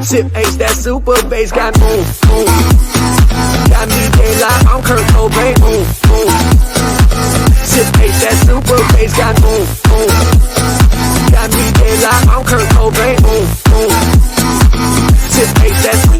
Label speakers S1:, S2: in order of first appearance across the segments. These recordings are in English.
S1: Sip H, that super bass got boom, boom. Got me dead like I'm Kurt Cobain, boom, boom. Sip H, that super bass got boom, boom. Got me dead like I'm Kurt Cobain, boom, boom. Sip H, that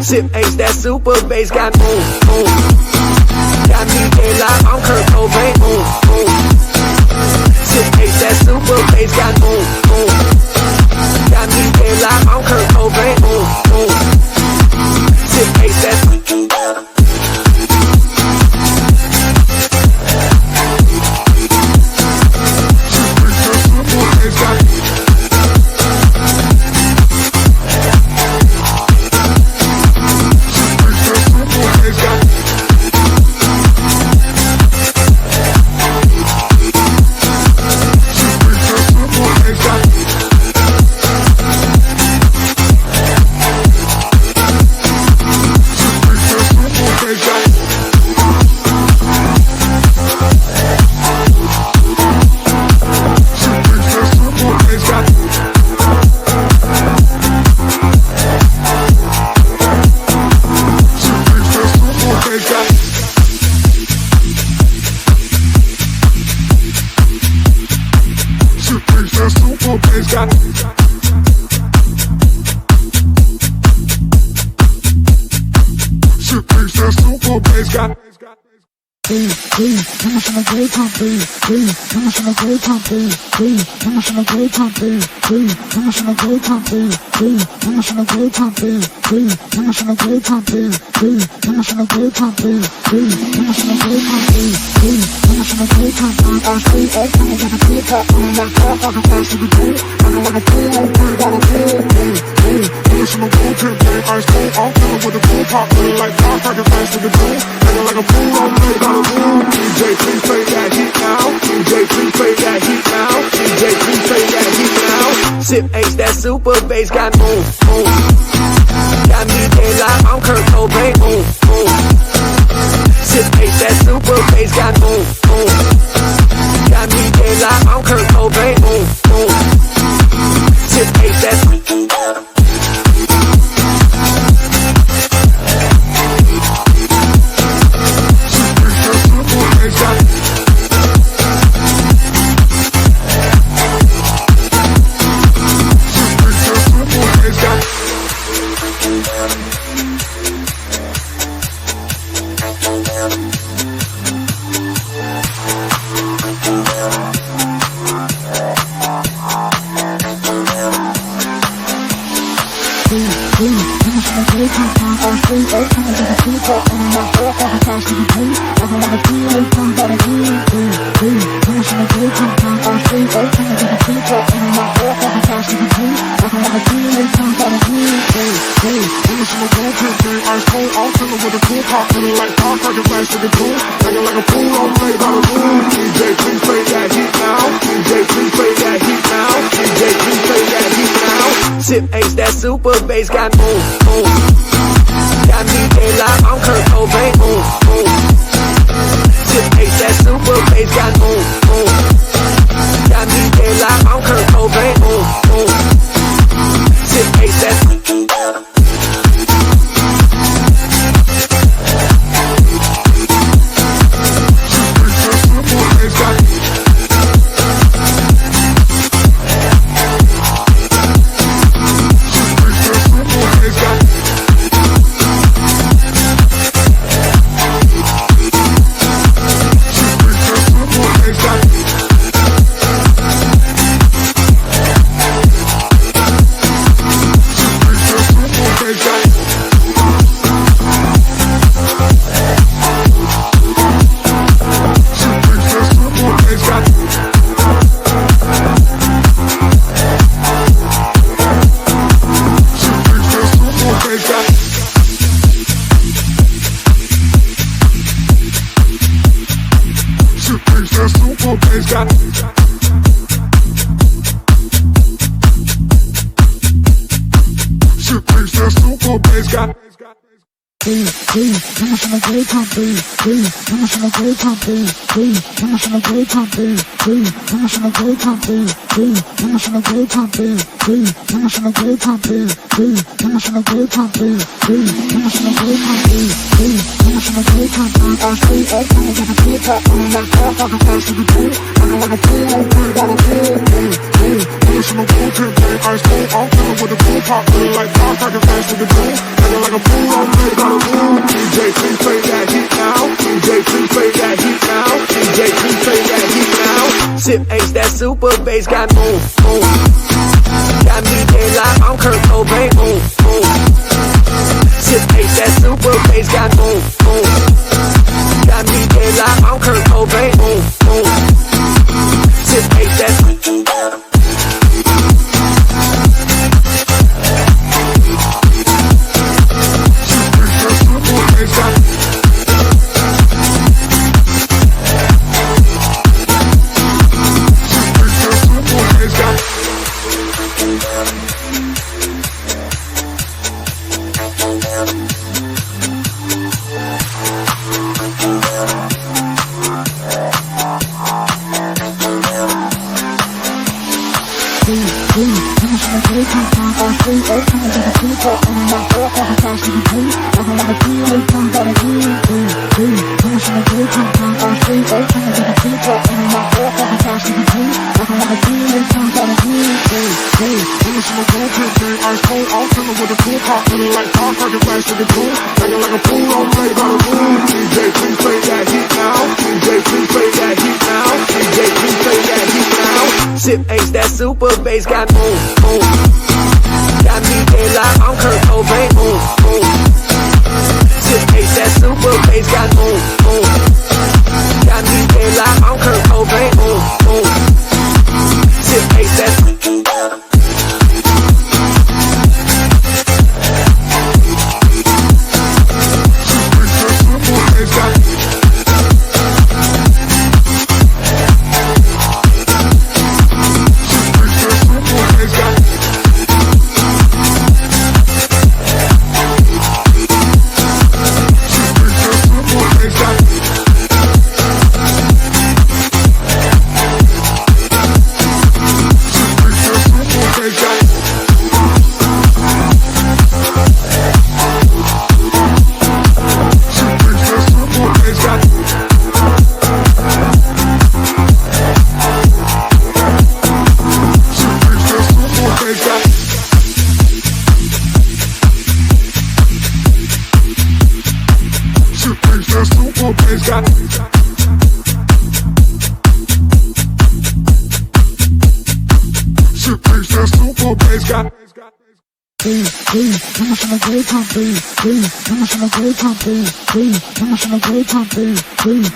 S1: Sip H, that super bass got boom, boom. Got me dead like I'm Kurt Cobain, boom, boom. Sip H, that super bass got boom, boom. Got me dead like I'm Kurt Cobain, boom, boom. Sip H, that Sip H, that super bass got boom, boom. Got me dead like I'm Kurt Cobain, boom, boom. Sip H, that super bass got boom, boom. Got me dead like I'm Kurt Cobain, boom, boom. Sip H, that Sip H, that super bass got boom, boom. Got me dead like I'm Kurt Cobain, boom, boom. Sip H, that super bass got boom, boom. Got me dead like I'm Kurt Cobain, boom, boom. Sip H, that Sip H, that super bass got boom, boom. Got me dead like I'm Kurt Cobain, boom, boom. Sip H, that super bass got boom, boom. Got me dead like I'm Kurt Cobain, boom, boom. Sip H, that Sip H, that super bass got boom, boom. Got me dead like I'm Kurt Cobain, boom, boom. Sip H, that super bass got boom, boom. Got me dead like I'm Kurt Cobain, boom, boom. Sip H, that
S2: Please,